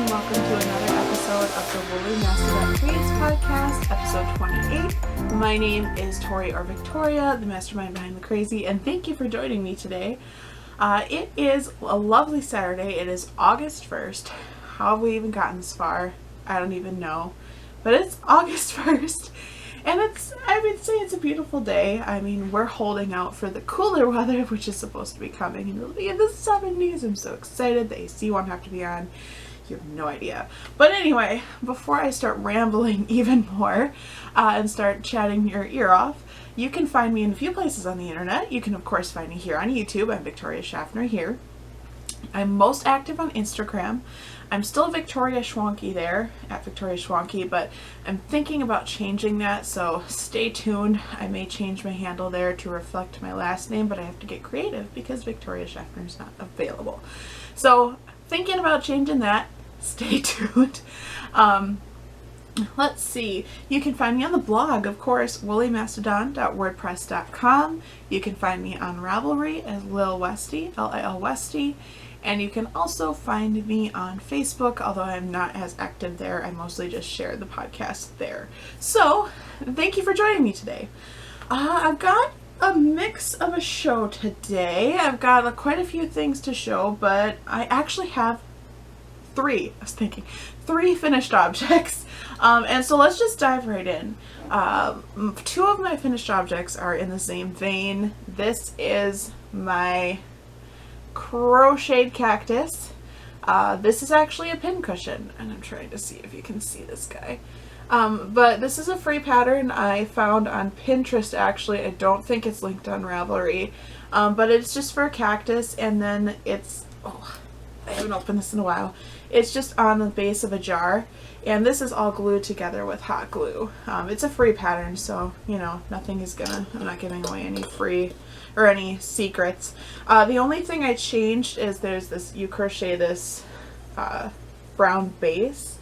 and welcome to another episode of the Woolly Mastodon Creates Podcast, episode 28. My name is Tori or Victoria, the mastermind behind the crazy, and thank you for joining me today. It is a lovely Saturday. It is August 1st. How have we even gotten this far? I don't even know. But it's August 1st. And I would say it's a beautiful day. I mean, we're holding out for the cooler weather, which is supposed to be coming, and it'll be in the 70s. I'm so excited. The AC won't have to be on. You have no idea. But anyway, before I start rambling even more and start chatting your ear off, you can find me in a few places on the internet. You can, of course, find me here on YouTube. I'm Victoria Schaffner here. I'm most active on Instagram. I'm still Victoria Schwanke there, at Victoria Schwanke, but I'm thinking about changing that, so stay tuned. I may change my handle there to reflect my last name, but I have to get creative because Victoria Schaffner is not available. So, thinking about changing that. Stay tuned. Let's see. You can find me on the blog, of course, woolymastodon.wordpress.com. You can find me on Ravelry as Lil Westy, Lil Westy. And you can also find me on Facebook, although I'm not as active there. I mostly just share the podcast there. So, thank you for joining me today. I've got a mix of a show today. I've got quite a few things to show, but I actually have three finished objects. And so let's just dive right in. Two of my finished objects are in the same vein. This is my crocheted cactus. This is actually a pincushion, and I'm trying to see if you can see this guy. But this is a free pattern I found on Pinterest, actually. I don't think it's linked on Ravelry, but it's just for a cactus, and then it's, I haven't opened this in a while. It's just on the base of a jar, and this is all glued together with hot glue. It's a free pattern, so, you know, I'm not giving away any free or any secrets. The only thing I changed is you crochet this brown base,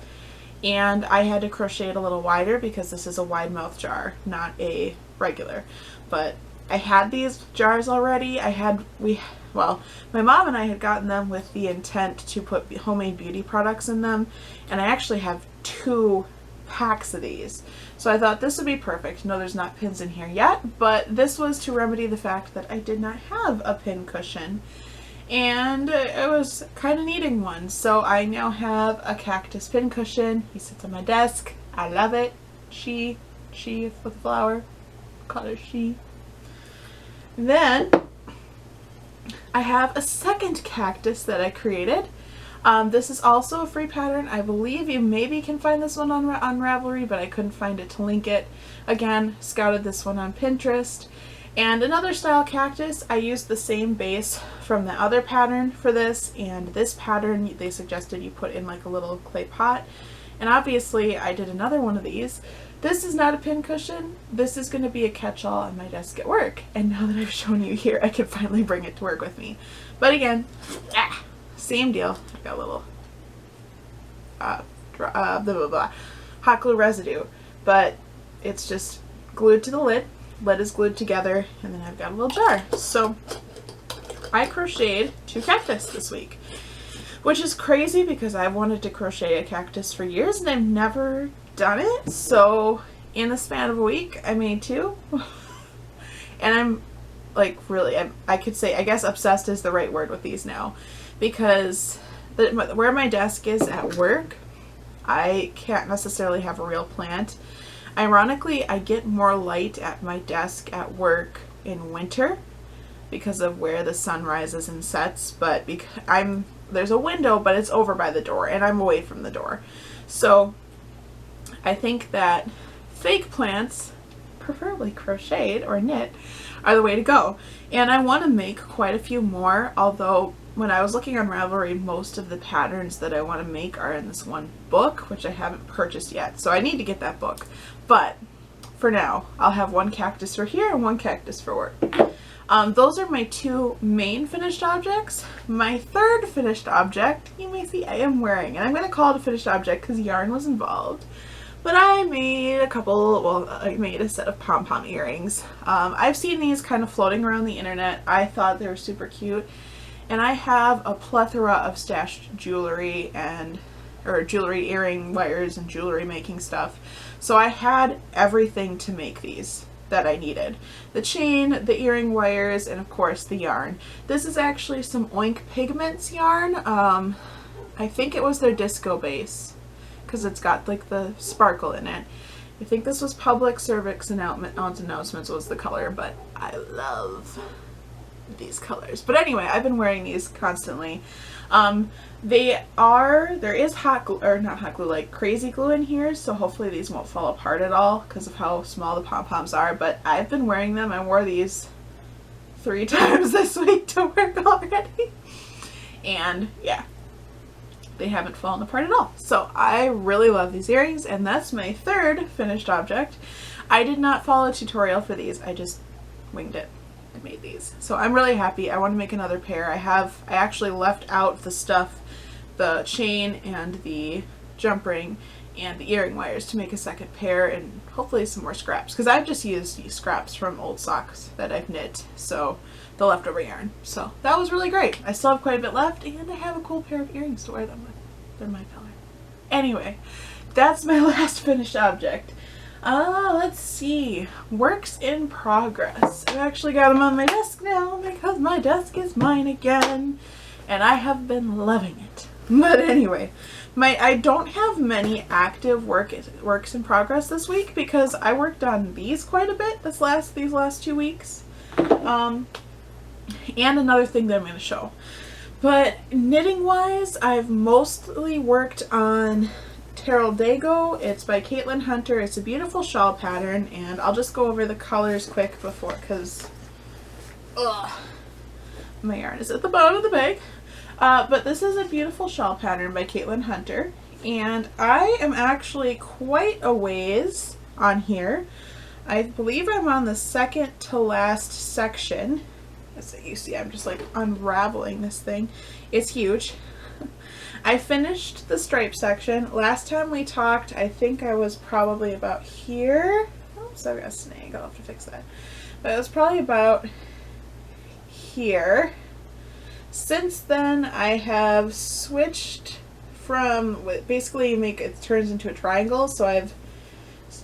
and I had to crochet it a little wider because this is a wide mouth jar, not a regular. But I had these jars already. My mom and I had gotten them with the intent to put homemade beauty products in them, and I actually have 2 packs of these. So I thought this would be perfect. No, there's not pins in here yet, but this was to remedy the fact that I did not have a pin cushion, and I was kind of needing one. So I now have a cactus pin cushion. He sits on my desk. I love it. She with a flower. Call her she. Then I have a second cactus that I created. This is also a free pattern. I believe you maybe can find this one on Ravelry, but I couldn't find it to link it. Again, scouted this one on Pinterest. And another style cactus, I used the same base from the other pattern for this, and this pattern they suggested you put in like a little clay pot. And obviously I did another one of these. This is not a pin cushion. This is going to be a catch-all on my desk at work. And now that I've shown you here, I can finally bring it to work with me. But again, same deal. I got a little hot glue residue, but it's just glued to the lid. Lid is glued together, and then I've got a little jar. So I crocheted 2 cactus this week, which is crazy because I've wanted to crochet a cactus for years and I've never done it. So in the span of a week, I made 2, and I'm like really, I could say, I guess obsessed is the right word with these now, because where my desk is at work, I can't necessarily have a real plant. Ironically, I get more light at my desk at work in winter because of where the sun rises and sets, but there's a window, but it's over by the door, and I'm away from the door. So I think that fake plants, preferably crocheted or knit, are the way to go. And I want to make quite a few more, although when I was looking on Ravelry, most of the patterns that I want to make are in this one book, which I haven't purchased yet. So I need to get that book. But for now, I'll have 1 cactus for here and 1 cactus for work. Those are my 2 main finished objects. My third finished object, you may see I am wearing, and I'm going to call it a finished object because yarn was involved. But I made I made a set of pom-pom earrings. I've seen these kind of floating around the internet. I thought they were super cute. And I have a plethora of stashed jewelry and or jewelry, earring wires, and jewelry making stuff. So I had everything to make these that I needed. The chain, the earring wires, and of course the yarn. This is actually some Oink Pigments yarn. I think it was their disco base because it's got like the sparkle in it. I think this was Public Service Announcements was the color, but I love these colors. But anyway, I've been wearing these constantly. There is hot glue, or not hot glue, like crazy glue in here, so hopefully these won't fall apart at all because of how small the pom-poms are, but I've been wearing them. I wore these 3 times this week to work already. And yeah, they haven't fallen apart at all. So I really love these earrings, and that's my 3rd finished object. I did not follow a tutorial for these. I just winged it. I made these. So I'm really happy. I want to make another pair. I actually left out the stuff, the chain and the jump ring and the earring wires to make a second pair, and hopefully some more scraps, because I've just used these scraps from old socks that I've knit, so the leftover yarn. So that was really great. I still have quite a bit left, and I have a cool pair of earrings to wear them with. They're my color. Anyway, that's my last finished object. Let's see. Works in progress. I've actually got them on my desk now because my desk is mine again, and I have been loving it. But anyway, I don't have many active works in progress this week because I worked on these quite a bit these last 2 weeks. And another thing that I'm going to show. But knitting wise, I've mostly worked on Terrell Dago. It's by Caitlin Hunter. It's a beautiful shawl pattern, and I'll just go over the colors quick before, because my yarn is at the bottom of the bag. But this is a beautiful shawl pattern by Caitlin Hunter, and I am actually quite a ways on here. I believe I'm on the second to last section. As you see, I'm just like unraveling this thing. It's huge. I finished the stripe section. Last time we talked, I think I was probably about here. Oops, I've got a snag. I'll have to fix that. But it was probably about here. Since then, I have switched from basically it turns into a triangle. So I've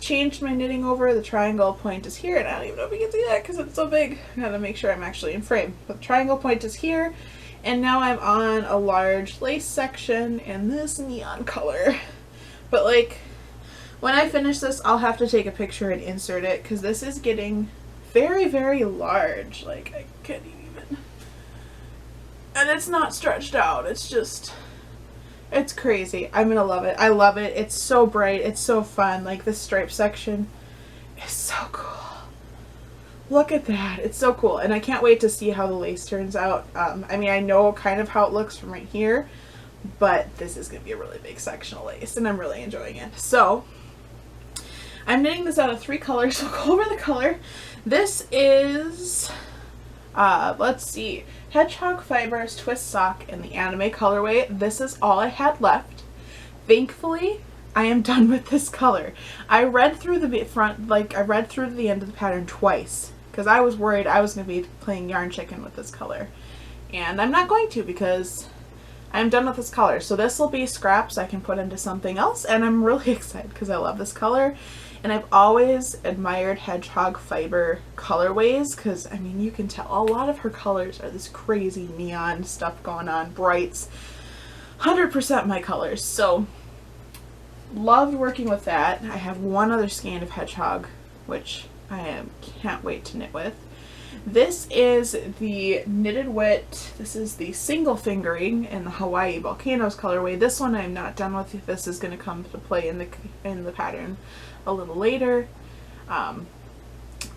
changed my knitting over. The triangle point is here, and I don't even know if you can see that because it's so big. I gotta make sure I'm actually in frame. But the triangle point is here. And now I'm on a large lace section in this neon color. But like, when I finish this, I'll have to take a picture and insert it because this is getting very, very large. Like, I can't even. And it's not stretched out. It's just, it's crazy. I'm gonna love it. I love it. It's so bright. It's so fun. Like, this stripe section is so cool. Look at that. It's so cool. And I can't wait to see how the lace turns out. I mean, I know kind of how it looks from right here, but this is going to be a really big section of lace, and I'm really enjoying it. So, I'm knitting this out of 3 colors, so I'll go over the color. This is, let's see, Hedgehog Fibers Twist Sock in the anime colorway. This is all I had left. Thankfully, I am done with this color. I read through the front, I read through the end of the pattern twice because I was worried I was going to be playing yarn chicken with this color. And I'm not going to because I'm done with this color. So this will be scraps I can put into something else, and I'm really excited because I love this color. And I've always admired Hedgehog Fiber colorways because, I mean, you can tell a lot of her colors are this crazy neon stuff going on, brights. 100% my colors. So loved working with that. I have one other skein of Hedgehog, which I can't wait to knit with. This is the Knitted Wit. This is the single fingering in the Hawaii Volcanoes colorway. This one I'm not done with. This is going to come to play in the pattern a little later.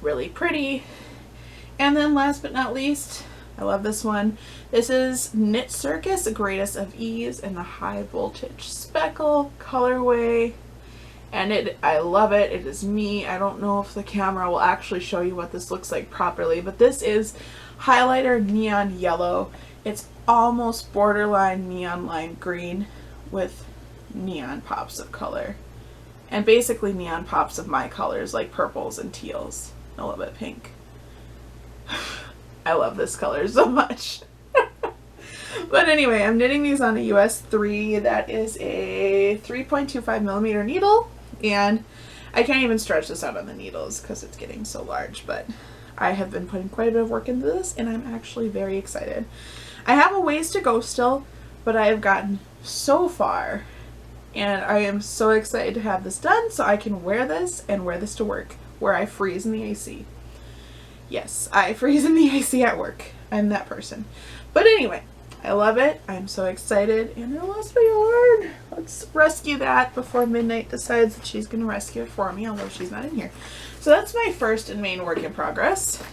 Really pretty. And then last but not least, I love this one. This is Knit Circus, Greatest of Ease in the High Voltage Speckle colorway. And I love it. It is me. I don't know if the camera will actually show you what this looks like properly, but this is highlighter neon yellow. It's almost borderline neon lime green with neon pops of color. And basically neon pops of my colors, like purples and teals. A little bit pink. I love this color so much. But anyway, I'm knitting these on a US 3. That is a 3.25 millimeter needle. And I can't even stretch this out on the needles because it's getting so large. But I have been putting quite a bit of work into this, and I'm actually very excited. I have a ways to go still, but I have gotten so far. And I am so excited to have this done so I can wear this and wear this to work, where I freeze in the AC. Yes, I freeze in the AC at work. I'm that person. But anyway, I love it. I'm so excited. And I lost my yarn. Let's rescue that before Midnight decides that she's going to rescue it for me, although she's not in here. So that's my first and main work in progress.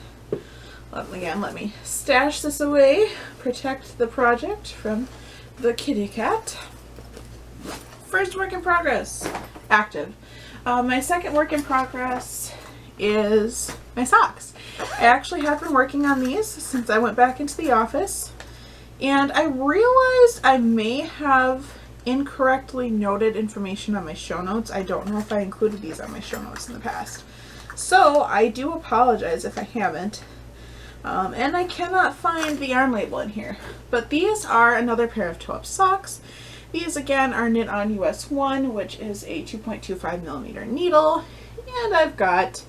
Again, let me stash this away, protect the project from the kitty cat. First work in progress, active. My second work in progress is my socks. I actually have been working on these since I went back into the office, and I realized I may have incorrectly noted information on my show notes. I don't know if I included these on my show notes in the past. So I do apologize if I haven't. And I cannot find the yarn label in here. But these are another pair of 12 socks. These again are knit on US 1, which is a 2.25 millimeter needle. And I've got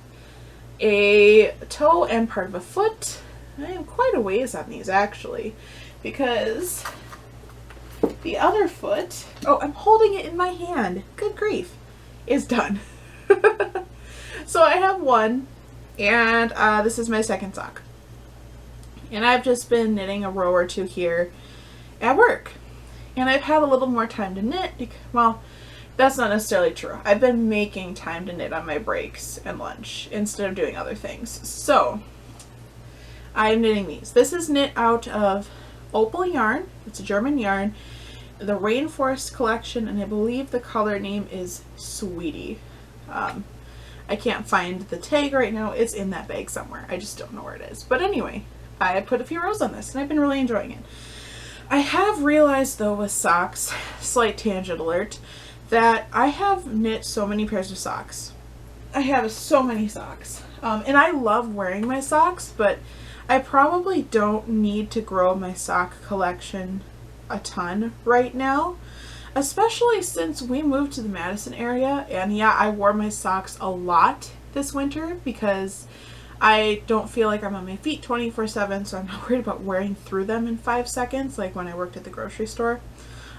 a toe and part of a foot. I am quite a ways on these actually, because the other foot, oh, I'm holding it in my hand, good grief, is done. So I have one, and this is my second sock. And I've just been knitting a row or two here at work. And I've had a little more time to knit. Well, that's not necessarily true. I've been making time to knit on my breaks and lunch instead of doing other things. So I'm knitting these. This is knit out of Opal yarn. It's a German yarn. The Rainforest collection, and I believe the color name is Sweetie. I can't find the tag right now. It's in that bag somewhere. I just don't know where it is. But anyway, I put a few rows on this and I've been really enjoying it. I have realized though with socks, slight tangent alert, that I have knit so many pairs of socks. I have so many socks. And I love wearing my socks, but I probably don't need to grow my sock collection a ton right now. Especially since we moved to the Madison area, and yeah, I wore my socks a lot this winter because I don't feel like I'm on my feet 24/7, so I'm not worried about wearing through them in 5 seconds like when I worked at the grocery store.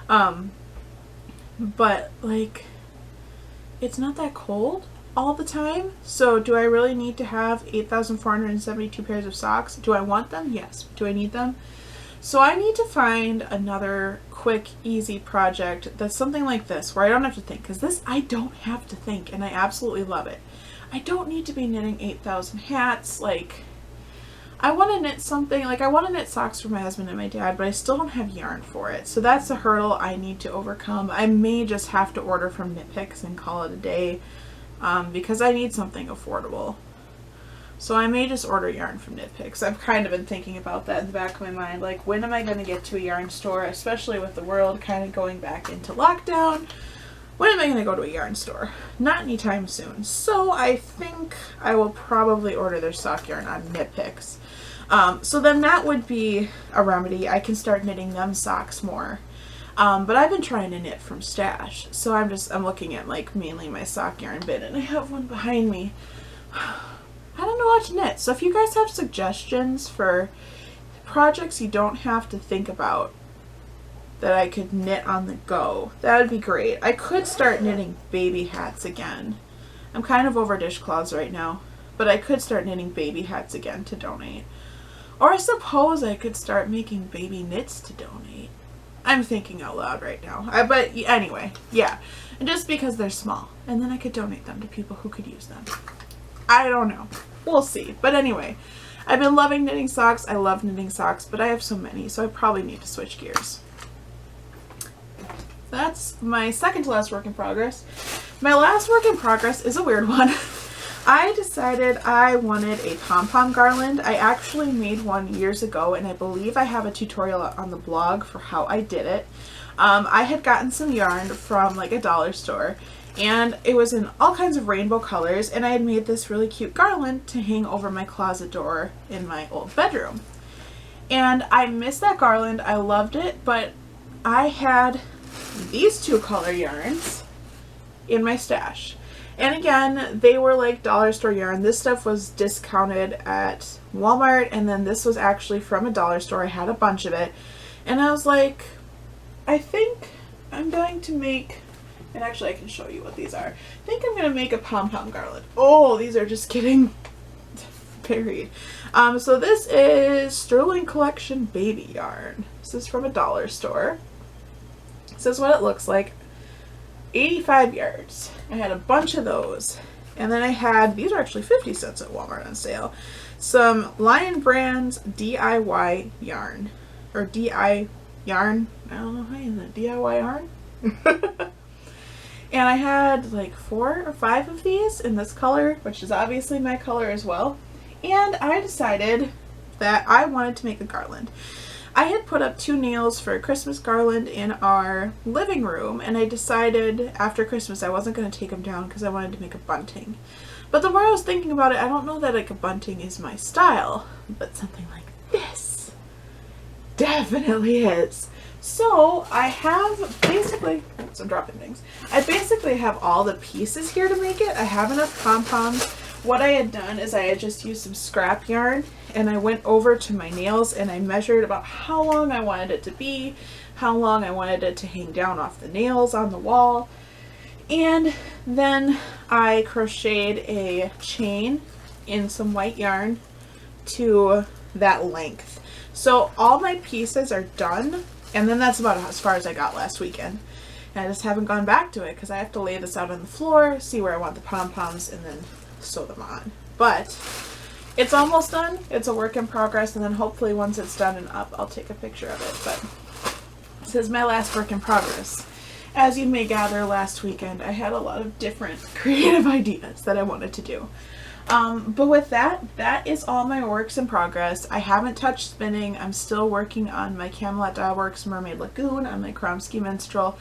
But like, it's not that cold all the time, so do I really need to have 8,472 pairs of socks? Do I want them? Yes. Do I need them? So I need to find another quick, easy project that's something like this, where I don't have to think, because this I don't have to think, and I absolutely love it. I don't need to be knitting 8,000 hats. Like, I want to knit something, like I want to knit socks for my husband and my dad, but I still don't have yarn for it. So that's a hurdle I need to overcome. I may just have to order from Knit Picks and call it a day, because I need something affordable. So I may just order yarn from Knit Picks. I've kind of been thinking about that in the back of my mind. Like, when am I going to get to a yarn store, especially with the world kind of going back into lockdown? When am I going to go to a yarn store? Not anytime soon. So I think I will probably order their sock yarn on Knit Picks. So then that would be a remedy. I can start knitting them socks more. But I've been trying to knit from stash. So I'm looking at like mainly my sock yarn bin, and I have one behind me. I don't know what to knit. So if you guys have suggestions for projects you don't have to think about that I could knit on the go, that would be great. I could start knitting baby hats again. I'm kind of over dishcloths right now, but I could start knitting baby hats again to donate. Or I suppose I could start making baby knits to donate. I'm thinking out loud right now. But anyway, yeah. And just because they're small. And then I could donate them to people who could use them. I don't know. We'll see. But anyway, I've been loving knitting socks. I love knitting socks, but I have so many, so I probably need to switch gears. That's my second to last work in progress. My last work in progress is a weird one. I decided I wanted a pom-pom garland. I actually made one years ago, and I believe I have a tutorial on the blog for how I did it. I had gotten some yarn from like a dollar store, and it was in all kinds of rainbow colors, and I had made this really cute garland to hang over my closet door in my old bedroom. And I missed that garland. I loved it, but I had these 2 color yarns in my stash. And again, they were like dollar store yarn. This stuff was discounted at Walmart, and then this was actually from a dollar store. I had a bunch of it. And I was like, I think I'm going to make, and actually I can show you what these are. I think I'm going to make a pom-pom garland. Oh, these are just getting buried. So this is Sterling Collection baby yarn. This is from a dollar store. This is what it looks like. 85 yards. I had a bunch of those. And then I had, these are actually 50 cents at Walmart on sale, some Lion Brands DIY yarn. Or DI yarn. I don't know how you say it. DIY yarn? And I had like 4 or 5 of these in this color, which is obviously my color as well. And I decided that I wanted to make a garland. I had put up 2 nails for a Christmas garland in our living room, and I decided after Christmas I wasn't going to take them down because I wanted to make a bunting. But the more I was thinking about it, I don't know that like a bunting is my style, but something like this definitely is. So I have basically, oops, I'm dropping things. I basically have all the pieces here to make it. I have enough pom-poms. What I had done is I had just used some scrap yarn, and I went over to my nails and I measured about how long I wanted it to be, how long I wanted it to hang down off the nails on the wall. And then I crocheted a chain in some white yarn to that length. So all my pieces are done, and then that's about as far as I got last weekend. And I just haven't gone back to it because I have to lay this out on the floor, see where I want the pom-poms, and then sew them on. But it's almost done. It's a work in progress, and then hopefully once it's done and up, I'll take a picture of it. But this is my last work in progress. As you may gather, last weekend I had a lot of different creative ideas that I wanted to do. But with that is all my works in progress. I haven't touched spinning. I'm still working on my Camelot Dye Works Mermaid Lagoon on my Kromsky Minstrel.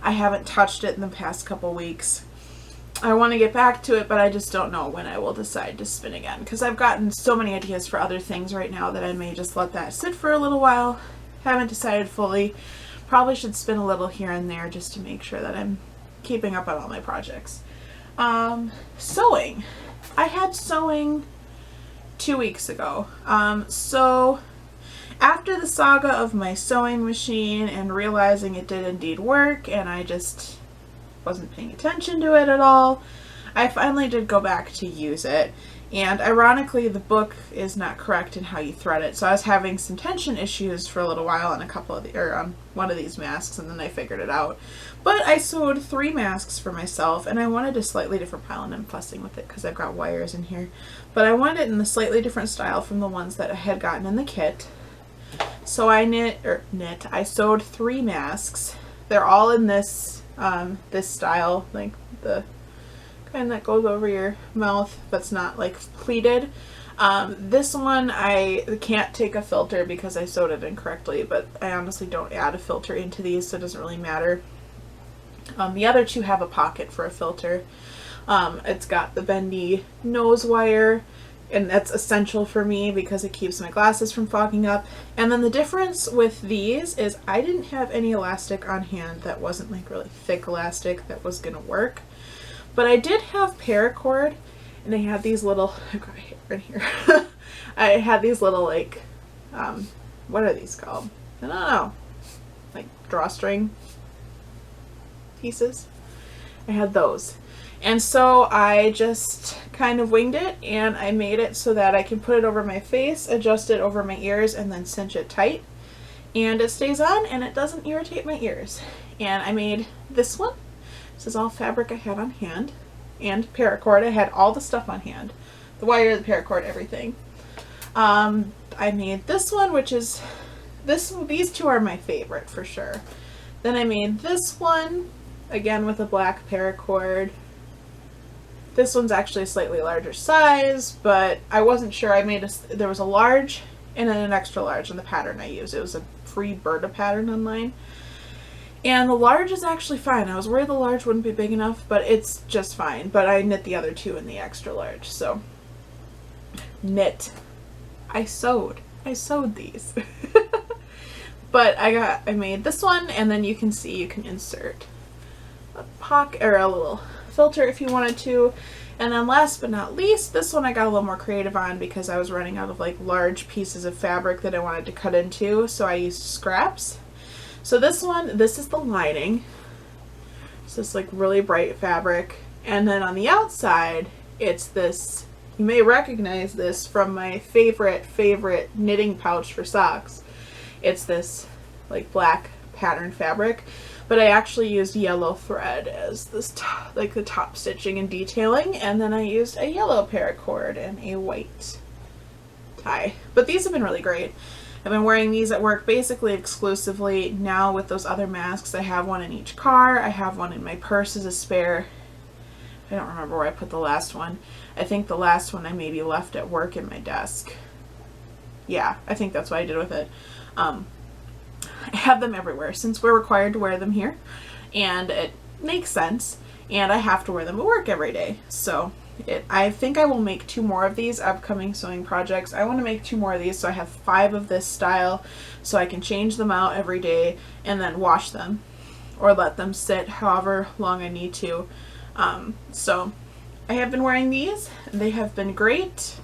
I haven't touched it in the past couple weeks. I want to get back to it, but I just don't know when I will decide to spin again, because I've gotten so many ideas for other things right now that I may just let that sit for a little while. Haven't decided fully. Probably should spin a little here and there just to make sure that I'm keeping up on all my projects. Sewing. I had sewing 2 weeks ago. So after the saga of my sewing machine and realizing it did indeed work, and I just wasn't paying attention to it at all, I finally did go back to use it. And ironically, the book is not correct in how you thread it. So I was having some tension issues for a little while on a couple of on one of these masks, and then I figured it out. But I sewed 3 masks for myself, and I wanted a slightly different pile, and I'm fussing with it because I've got wires in here. But I wanted it in a slightly different style from the ones that I had gotten in the kit. So I sewed 3 masks. They're all in this this style, like the kind that goes over your mouth but's not like pleated. This one I can't take a filter because I sewed it incorrectly, but I honestly don't add a filter into these, so it doesn't really matter. The other 2 have a pocket for a filter. It's got the bendy nose wire, and that's essential for me because it keeps my glasses from fogging up. And then the difference with these is I didn't have any elastic on hand that wasn't like really thick elastic that was gonna work. But I did have paracord, and I had these little, I've got a hair in here. I had these little like, what are these called? I don't know, like drawstring pieces. I had those. And so I just kind of winged it, and I made it so that I can put it over my face, adjust it over my ears, and then cinch it tight. And it stays on, and it doesn't irritate my ears. And I made this one. This is all fabric I had on hand. And paracord. I had all the stuff on hand. The wire, the paracord, everything. I made this one, which is, these 2 are my favorite for sure. Then I made this one, again with a black paracord. This one's actually a slightly larger size, but I wasn't sure. There was a large and then an extra large in the pattern I used. It was a free Berta pattern online. And the large is actually fine. I was worried the large wouldn't be big enough, but it's just fine. But I knit the other 2 in the extra large, so. Knit. I sewed. I sewed these. But I made this one, and then you can see you can insert a pocket or a little filter if you wanted to. And then last but not least, this one I got a little more creative on because I was running out of like large pieces of fabric that I wanted to cut into, so I used scraps. So this one, this is the lining. It's this like really bright fabric, and then on the outside it's this, you may recognize this from my favorite knitting pouch for socks. It's this like black pattern fabric, but I actually used yellow thread as this like the top stitching and detailing, and then I used a yellow paracord and a white tie. But these have been really great. I've been wearing these at work basically exclusively. Now with those other masks, I have one in each car. I have one in my purse as a spare. I don't remember where I put the last one. I think the last one I maybe left at work in my desk. Yeah, I think that's what I did with it. I have them everywhere since we're required to wear them here, and it makes sense, and I have to wear them at work every day. So I think I will make 2 more of these upcoming sewing projects. I want to make 2 more of these so I have 5 of this style, so I can change them out every day and then wash them or let them sit however long I need to. So I have been wearing these. They have been great,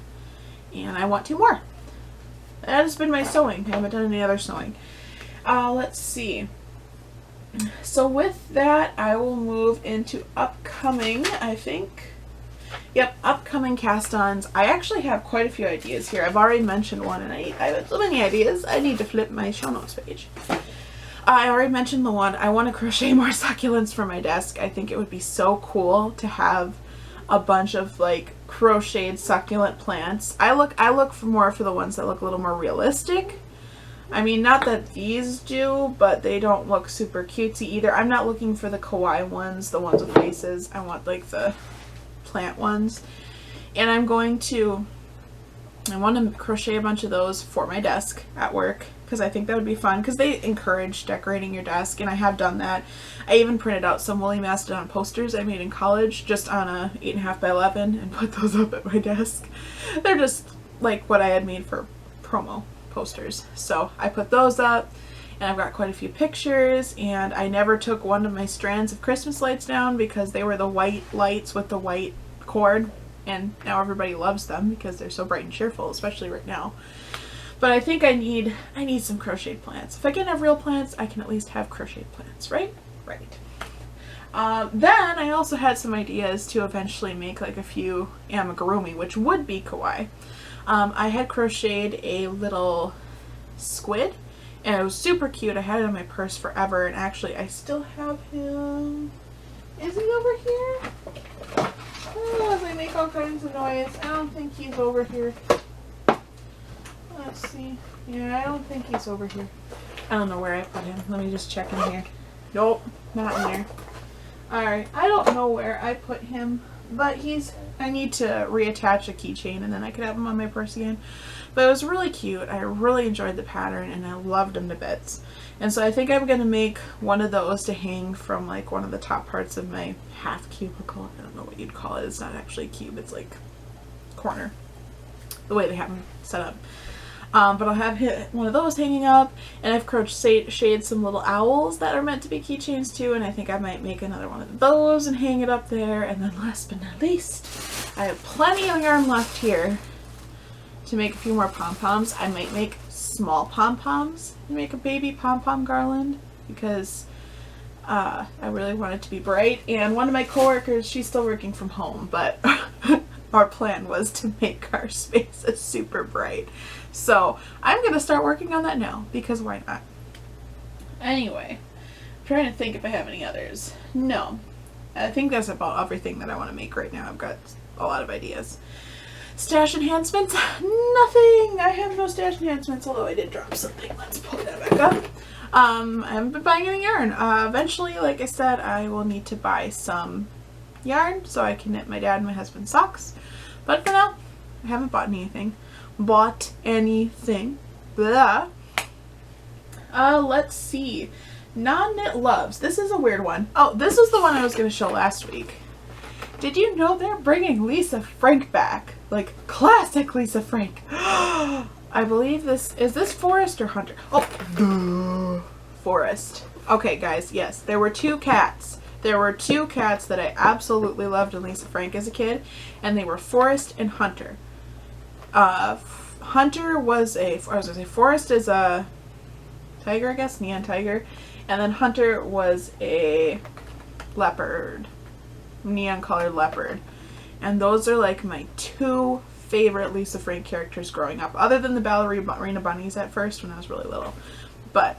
and I want 2 more. That has been my sewing. I haven't done any other sewing. Let's see. So with that, I will move into upcoming, I think. Yep, upcoming cast-ons. I actually have quite a few ideas here. I've already mentioned one, and I have so many ideas. I need to flip my show notes page. I already mentioned the one. I want to crochet more succulents for my desk. I think it would be so cool to have a bunch of like crocheted succulent plants. I look for more for the ones that look a little more realistic. I mean, not that these do, but they don't look super cutesy either. I'm not looking for the kawaii ones, the ones with faces. I want like the plant ones. And I want to crochet a bunch of those for my desk at work, because I think that would be fun, because they encourage decorating your desk, and I have done that. I even printed out some woolly mastodon posters I made in college just on a 8.5 by 11 and put those up at my desk. They're just like what I had made for promo posters. So I put those up, and I've got quite a few pictures, and I never took one of my strands of Christmas lights down because they were the white lights with the white cord, and now everybody loves them because they're so bright and cheerful, especially right now. But I think I need some crocheted plants. If I can't have real plants, I can at least have crocheted plants, right? Right. Then I also had some ideas to eventually make like a few amigurumi, which would be kawaii. I had crocheted a little squid, and it was super cute. I had it in my purse forever, and actually I still have him. Is he over here? Oh, they make all kinds of noise. I don't think he's over here. Let's see. Yeah, I don't think he's over here. I don't know where I put him. Let me just check in here. Nope, not in there. Alright, I don't know where I put him, but I need to reattach a keychain, and then I could have him on my purse again. But it was really cute. I really enjoyed the pattern, and I loved him to bits. And so I think I'm going to make one of those to hang from like one of the top parts of my half cubicle. I don't know what you'd call it. It's not actually a cube. It's like corner, the way they have them set up. But I'll have one of those hanging up, and I've crocheted some little owls that are meant to be keychains too, and I think I might make another one of those and hang it up there. And then last but not least, I have plenty of yarn left here to make a few more pom-poms. I might make small pom-poms and make a baby pom-pom garland, because I really want it to be bright. And one of my coworkers, she's still working from home, but our plan was to make our spaces super bright. So I'm going to start working on that now, because why not? Anyway, I'm trying to think if I have any others. No. I think that's about everything that I want to make right now. I've got a lot of ideas. Stash enhancements? Nothing! I have no stash enhancements, although I did drop something. Let's pull that back up. I haven't been buying any yarn. Eventually, like I said, I will need to buy some yarn so I can knit my dad and my husband's socks. But for now, I haven't bought anything. Blah. Let's see. Non-knit loves. This is a weird one. Oh, this is the one I was going to show last week. Did you know they're bringing Lisa Frank back? Like, classic Lisa Frank. I believe this Forest or Hunter? Oh, Forest. Okay, guys, yes, there were two cats. There were two cats that I absolutely loved in Lisa Frank as a kid, and they were Forest and Hunter. Hunter was Forest is a tiger, I guess, neon tiger, and then Hunter was a leopard, neon colored leopard. And those are like my two favorite Lisa Frank characters growing up, other than the ballerina bunnies at first when I was really little. But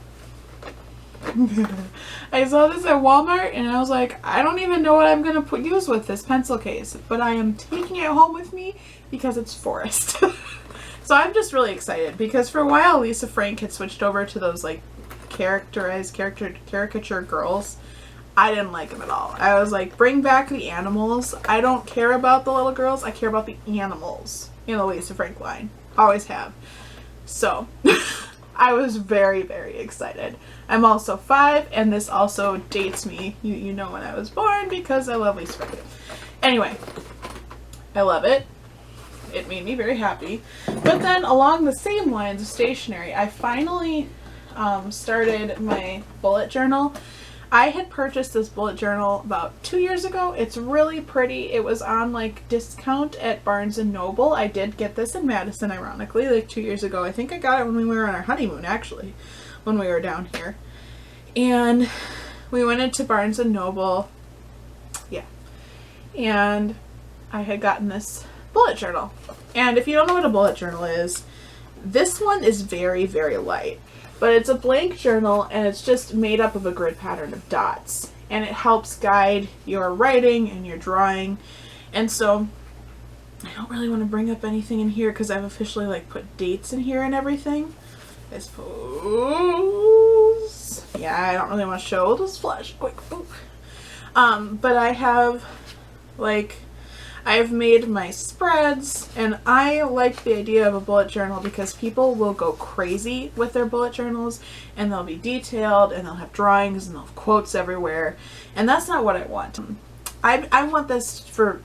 I saw this at Walmart and I was like, I don't even know what I'm going to use with this pencil case, but I am taking it home with me because it's Forest. So I'm just really excited because for a while Lisa Frank had switched over to those like caricature girls. I didn't like them at all. I was like, bring back the animals. I don't care about the little girls. I care about the animals in the Lisa Frank line. Always have. So I was very, very excited. I'm also 5, and this also dates me. You know when I was born because I love Lisa Frank. Anyway, I love it. It made me very happy. But then along the same lines of stationery, I finally started my bullet journal. I had purchased this bullet journal about 2 years ago. It's really pretty. It was on like discount at Barnes & Noble. I did get this in Madison, ironically, like 2 years ago. I think I got it when we were on our honeymoon, actually, when we were down here. And we went into Barnes & Noble. Yeah. And I had gotten this bullet journal. And if you don't know what a bullet journal is, this one is very, very light. But it's a blank journal, and it's just made up of a grid pattern of dots. And it helps guide your writing and your drawing. And so, I don't really want to bring up anything in here because I've officially like put dates in here and everything. I suppose. Yeah, I don't really want to show. We'll just flash quick. But I have like, I've made my spreads, and I like the idea of a bullet journal because people will go crazy with their bullet journals, and they'll be detailed, and they'll have drawings, and they'll have quotes everywhere, and that's not what I want. I want this for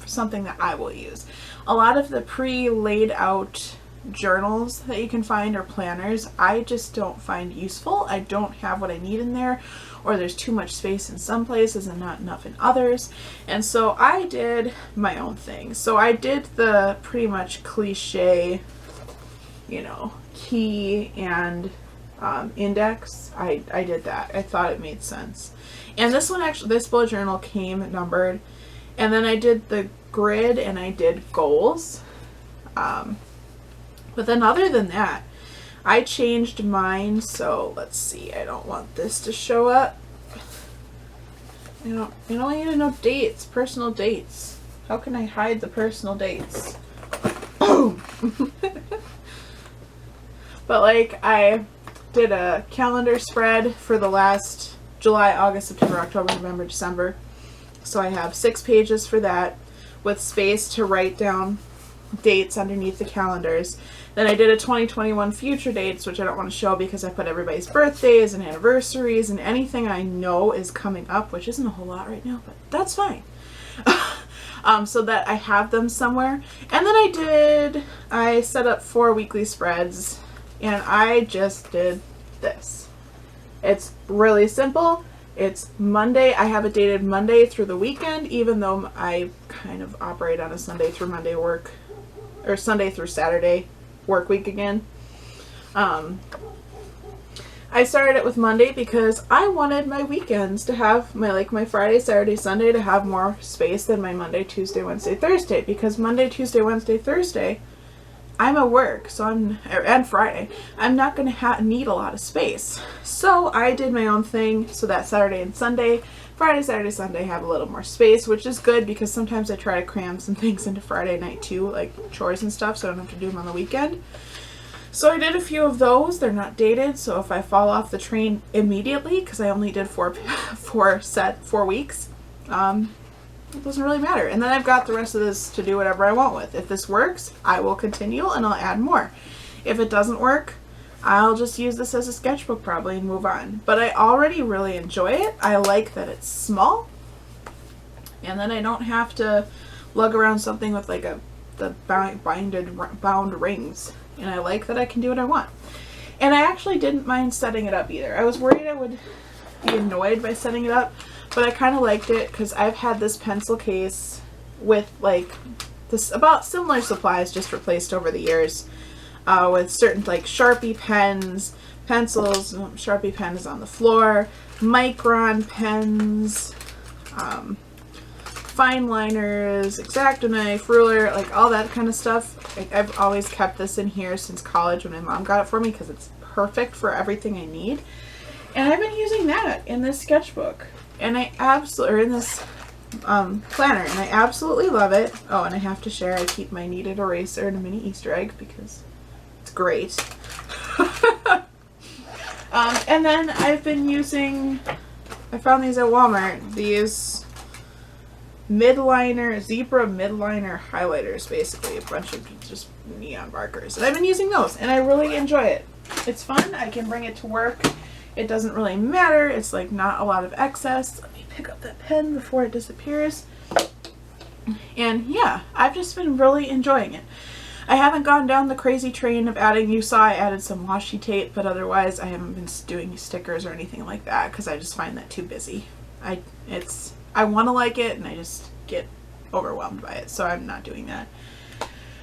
something that I will use. A lot of the pre-laid out journals that you can find or planners, I just don't find useful. I don't have what I need in there, or there's too much space in some places and not enough in others. And so I did my own thing. So I did the pretty much cliche, you know, key and index. I did that. I thought it made sense. And this one actually, this bullet journal came numbered. And then I did the grid and I did goals. But then other than that, I changed mine, so let's see, I don't want this to show up. You don't need to know dates, personal dates. How can I hide the personal dates? But like, I did a calendar spread for the last July, August, September, October, November, December. So I have 6 pages for that with space to write down dates underneath the calendars. Then I did a 2021 future dates, which I don't want to show because I put everybody's birthdays and anniversaries and anything I know is coming up, which isn't a whole lot right now, but that's fine. So that I have them somewhere. And then I set up 4 weekly spreads, and I just did this. It's really simple. It's Monday. I have it dated Monday through the weekend, even though I kind of operate on a Sunday through Monday work, or Sunday through Saturday work week again. I started it with Monday because I wanted my weekends to have my Friday, Saturday, Sunday to have more space than my Monday, Tuesday, Wednesday, Thursday, because Monday, Tuesday, Wednesday, Thursday I'm at work, and Friday, I'm not going to need a lot of space. So I did my own thing so that Saturday and Sunday, Friday, Saturday, Sunday have a little more space, which is good because sometimes I try to cram some things into Friday night too, like chores and stuff, so I don't have to do them on the weekend. So I did a few of those. They're not dated, so if I fall off the train immediately, because I only did 4 weeks, it doesn't really matter. And then I've got the rest of this to do whatever I want with. If this works, I will continue and I'll add more. If it doesn't work, I'll just use this as a sketchbook probably and move on. But I already really enjoy it. I like that it's small. And then I don't have to lug around something with like the bound rings. And I like that I can do what I want. And I actually didn't mind setting it up either. I was worried I would be annoyed by setting it up, but I kind of liked it because I've had this pencil case with like this about similar supplies just replaced over the years, with certain like Sharpie pens, pencils. Sharpie pen is on the floor, Micron pens, fine liners, X-Acto knife, ruler, like all that kind of stuff. Like, I've always kept this in here since college when my mom got it for me because it's perfect for everything I need. And I've been using that in this sketchbook, and I absolutely, or in this planner, and I absolutely love it. Oh, and I have to share, I keep my kneaded eraser and a mini Easter egg because it's great. And then I've been using, I found these at Walmart, these zebra midliner highlighters, basically a bunch of just neon markers, and I've been using those and I really enjoy it. It's fun. I can bring it to work. It doesn't really matter. It's like not a lot of excess. Let me pick up that pen before it disappears. And yeah, I've just been really enjoying it. I haven't gone down the crazy train of adding, you saw I added some washi tape, but otherwise I haven't been doing stickers or anything like that because I just find that too busy. I want to like it and I just get overwhelmed by it, so I'm not doing that.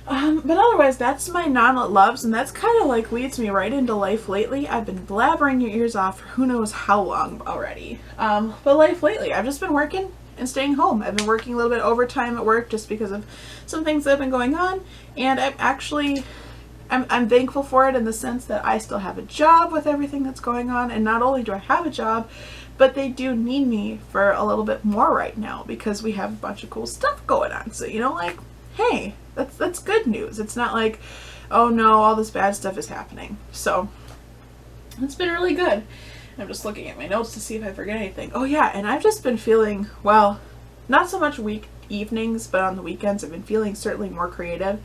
But otherwise, that's my non-lit loves, and that's kind of like leads me right into life lately. I've been blabbering your ears off for who knows how long already. But life lately, I've just been working and staying home. I've been working a little bit overtime at work just because of some things that have been going on, and I'm thankful for it in the sense that I still have a job with everything that's going on, and not only do I have a job, but they do need me for a little bit more right now because we have a bunch of cool stuff going on. So, like, hey, that's good news. It's not like, oh no, all this bad stuff is happening. So it's been really good. I'm just looking at my notes to see if I forget anything. Oh yeah, and I've just been feeling, well, not so much evenings, but on the weekends I've been feeling certainly more creative.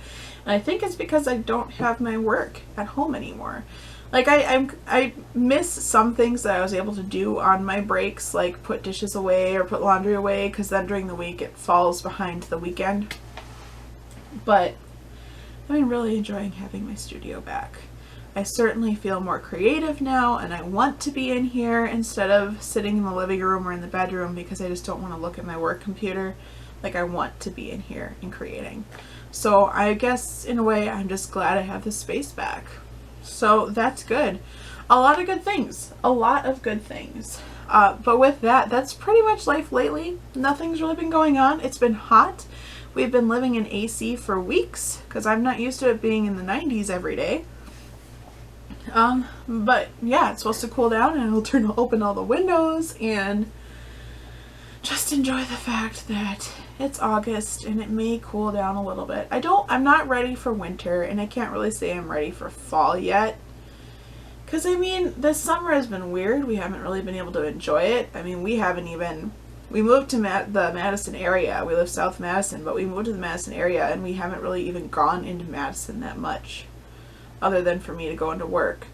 And I think it's because I don't have my work at home anymore. Like I miss some things that I was able to do on my breaks, like put dishes away or put laundry away, because then during the week it falls behind the weekend. But I've been really enjoying having my studio back. I certainly feel more creative now, and I want to be in here instead of sitting in the living room or in the bedroom because I just don't want to look at my work computer. Like, I want to be in here and creating. So I guess in a way I'm just glad I have the space back. So that's good. A lot of good things. A lot of good things. But with that, that's pretty much life lately. Nothing's really been going on. It's been hot. We've been living in AC for weeks because I'm not used to it being in the 90s every day. But yeah, it's supposed to cool down and it'll open all the windows and just enjoy the fact that it's August and it may cool down a little bit. I'm not ready for winter, and I can't really say I'm ready for fall yet. Because, I mean, this summer has been weird. We haven't really been able to enjoy it. I mean, we moved to the Madison area. We live south of Madison, but we moved to the Madison area and we haven't really even gone into Madison that much, other than for me to go into work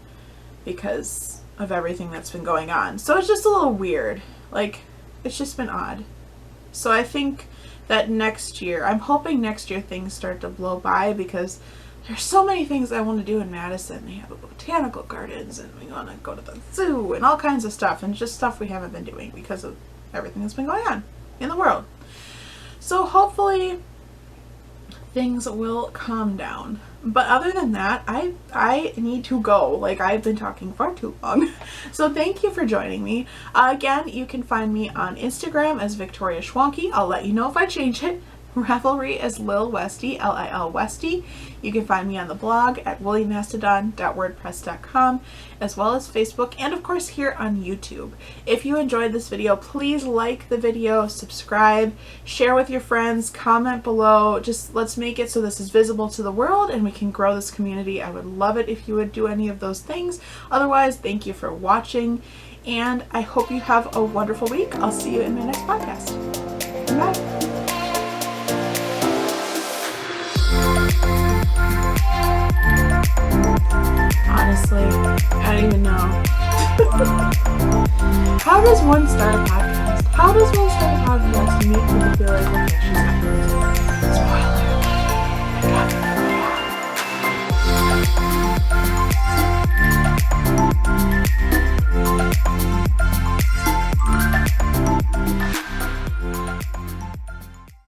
because of everything that's been going on. So it's just a little weird. Like, it's just been odd. So I think that I'm hoping next year things start to blow by because there's so many things I want to do in Madison. They have a botanical gardens and we want to go to the zoo and all kinds of stuff, and just stuff we haven't been doing because of everything that's been going on in the world. So hopefully things will calm down. But other than that, I need to go. Like, I've been talking far too long. So thank you for joining me. Again, you can find me on Instagram as Victoria Schwanke. I'll let you know if I change it. Ravelry as Lil Westy, Lil Westy. You can find me on the blog at woolymastodon.wordpress.com, as well as Facebook, and of course here on YouTube. If you enjoyed this video, please like the video, subscribe, share with your friends, comment below. Just let's make it so this is visible to the world and we can grow this community. I would love it if you would do any of those things. Otherwise, thank you for watching, and I hope you have a wonderful week. I'll see you in my next podcast. Bye. Honestly, I don't even know. How does one start a podcast? How does one start a podcast to make people feel like we're